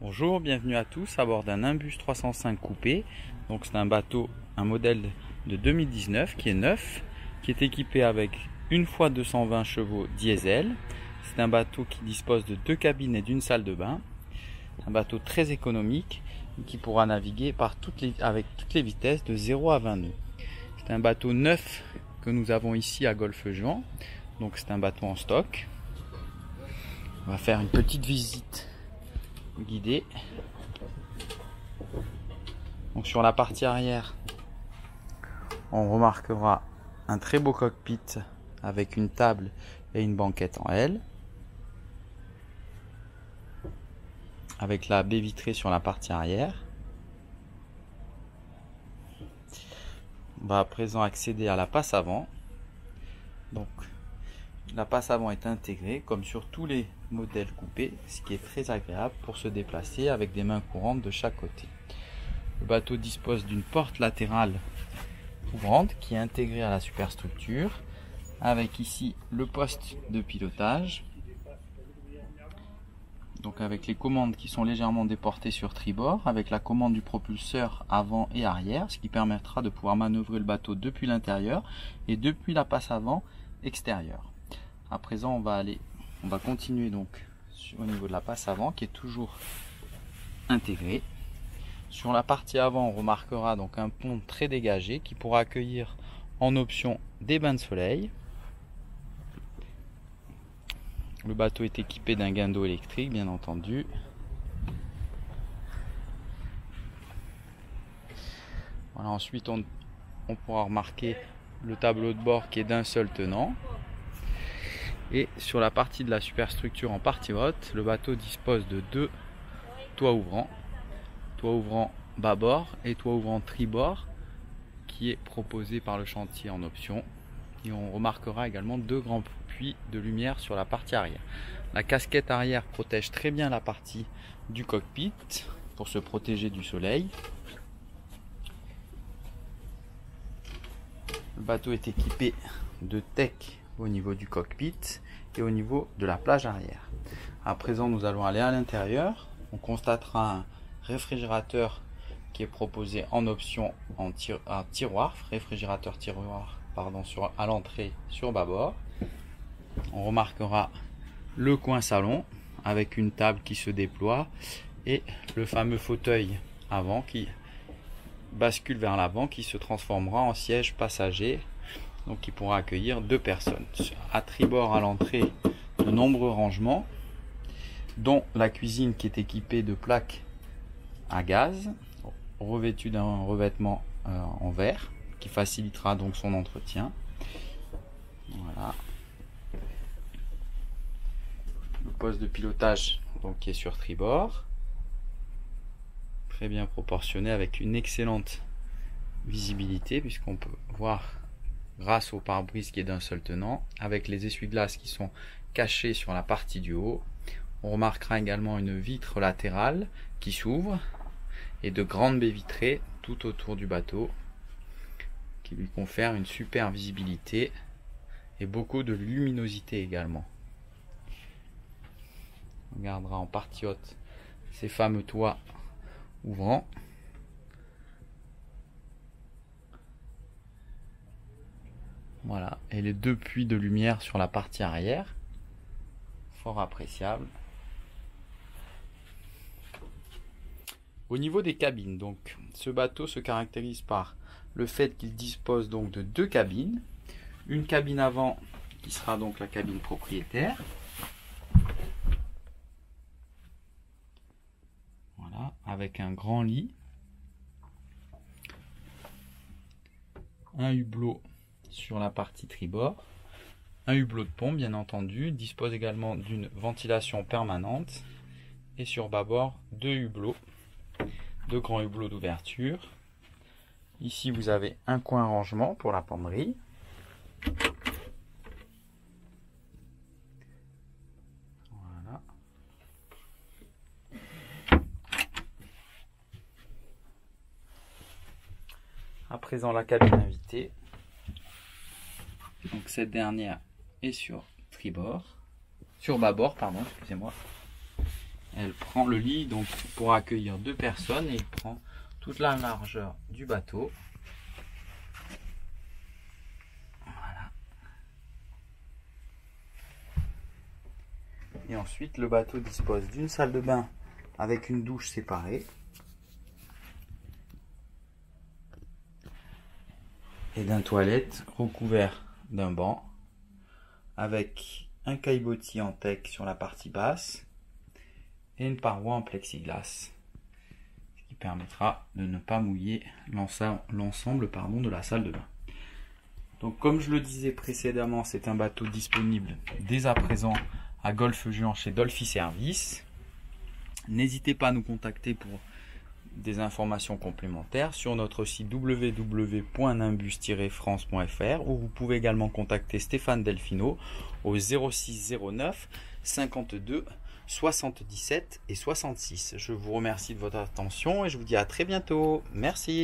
Bonjour, bienvenue à tous à bord d'un Nimbus 305 coupé. Donc c'est un bateau, un modèle de 2019 qui est neuf, qui est équipé avec une fois 220 chevaux diesel. C'est un bateau qui dispose de 2 cabines et d'une salle de bain. Un bateau très économique qui pourra naviguer avec toutes les vitesses de 0 à 20 nœuds. C'est un bateau neuf que nous avons ici à Golfe-Juan. Donc c'est un bateau en stock. On va faire une petite visite guidée. Donc sur la partie arrière, on remarquera un très beau cockpit avec une table et une banquette en L, avec la baie vitrée sur la partie arrière. On va à présent accéder à la passe avant. Donc la passe avant est intégrée comme sur tous les modèles coupés, ce qui est très agréable pour se déplacer avec des mains courantes de chaque côté. Le bateau dispose d'une porte latérale ouvrante qui est intégrée à la superstructure, avec ici le poste de pilotage, donc avec les commandes qui sont légèrement déportées sur tribord, avec la commande du propulseur avant et arrière, ce qui permettra de pouvoir manœuvrer le bateau depuis l'intérieur et depuis la passe avant extérieure. À présent, on va continuer donc au niveau de la passe avant qui est toujours intégrée. Sur la partie avant, on remarquera donc un pont très dégagé qui pourra accueillir en option des bains de soleil. Le bateau est équipé d'un guindeau électrique, bien entendu. Voilà, ensuite, on pourra remarquer le tableau de bord qui est d'un seul tenant. Et sur la partie de la superstructure en partie haute, le bateau dispose de 2 toits ouvrants. Toit ouvrant bâbord et toit ouvrant tribord qui est proposé par le chantier en option. Et on remarquera également 2 grands puits de lumière sur la partie arrière. La casquette arrière protège très bien la partie du cockpit pour se protéger du soleil. Le bateau est équipé de tech au niveau du cockpit et au niveau de la plage arrière. À présent, nous allons aller à l'intérieur. On constatera un réfrigérateur qui est proposé en option en tiroir, réfrigérateur tiroir à l'entrée sur bâbord. On remarquera le coin salon avec une table qui se déploie et le fameux fauteuil avant qui bascule vers l'avant, qui se transformera en siège passager, donc qui pourra accueillir 2 personnes. À tribord à l'entrée, de nombreux rangements, dont la cuisine qui est équipée de plaques à gaz, revêtue d'un revêtement en verre, qui facilitera donc son entretien. Voilà. Le poste de pilotage donc qui est sur tribord, très bien proportionné avec une excellente visibilité puisqu'on peut voir grâce au pare-brise qui est d'un seul tenant, avec les essuie-glaces qui sont cachés sur la partie du haut. On remarquera également une vitre latérale qui s'ouvre et de grandes baies vitrées tout autour du bateau qui lui confèrent une super visibilité et beaucoup de luminosité également. On regardera en partie haute ces fameux toits ouvrants. Voilà, et les 2 puits de lumière sur la partie arrière, fort appréciable. Au niveau des cabines, donc, ce bateau se caractérise par le fait qu'il dispose donc de 2 cabines. Une cabine avant qui sera donc la cabine propriétaire. Voilà, avec un grand lit. Un hublot sur la partie tribord. Un hublot de pont, bien entendu. Dispose également d'une ventilation permanente. Et sur bâbord, 2 hublots. 2 grands hublots d'ouverture. Ici, vous avez un coin rangement pour la penderie. Voilà. À présent, la cabine invitée. Donc cette dernière est sur bâbord, pardon, excusez-moi. Elle prend le lit donc pour accueillir 2 personnes et il prend toute la largeur du bateau. Voilà. Et ensuite le bateau dispose d'une salle de bain avec une douche séparée et d'un toilette recouvert d'un banc avec un caillebotis en teck sur la partie basse et une paroi en plexiglas, ce qui permettra de ne pas mouiller l'ensemble de la salle de bain. Donc comme je le disais précédemment, c'est un bateau disponible dès à présent à Golfe Juan chez Dolphy Service. N'hésitez pas à nous contacter pour des informations complémentaires sur notre site www.nimbus-france.fr, où vous pouvez également contacter Stéphane Delfino au 06 09 52 77 et 66. Je vous remercie de votre attention et je vous dis à très bientôt. Merci.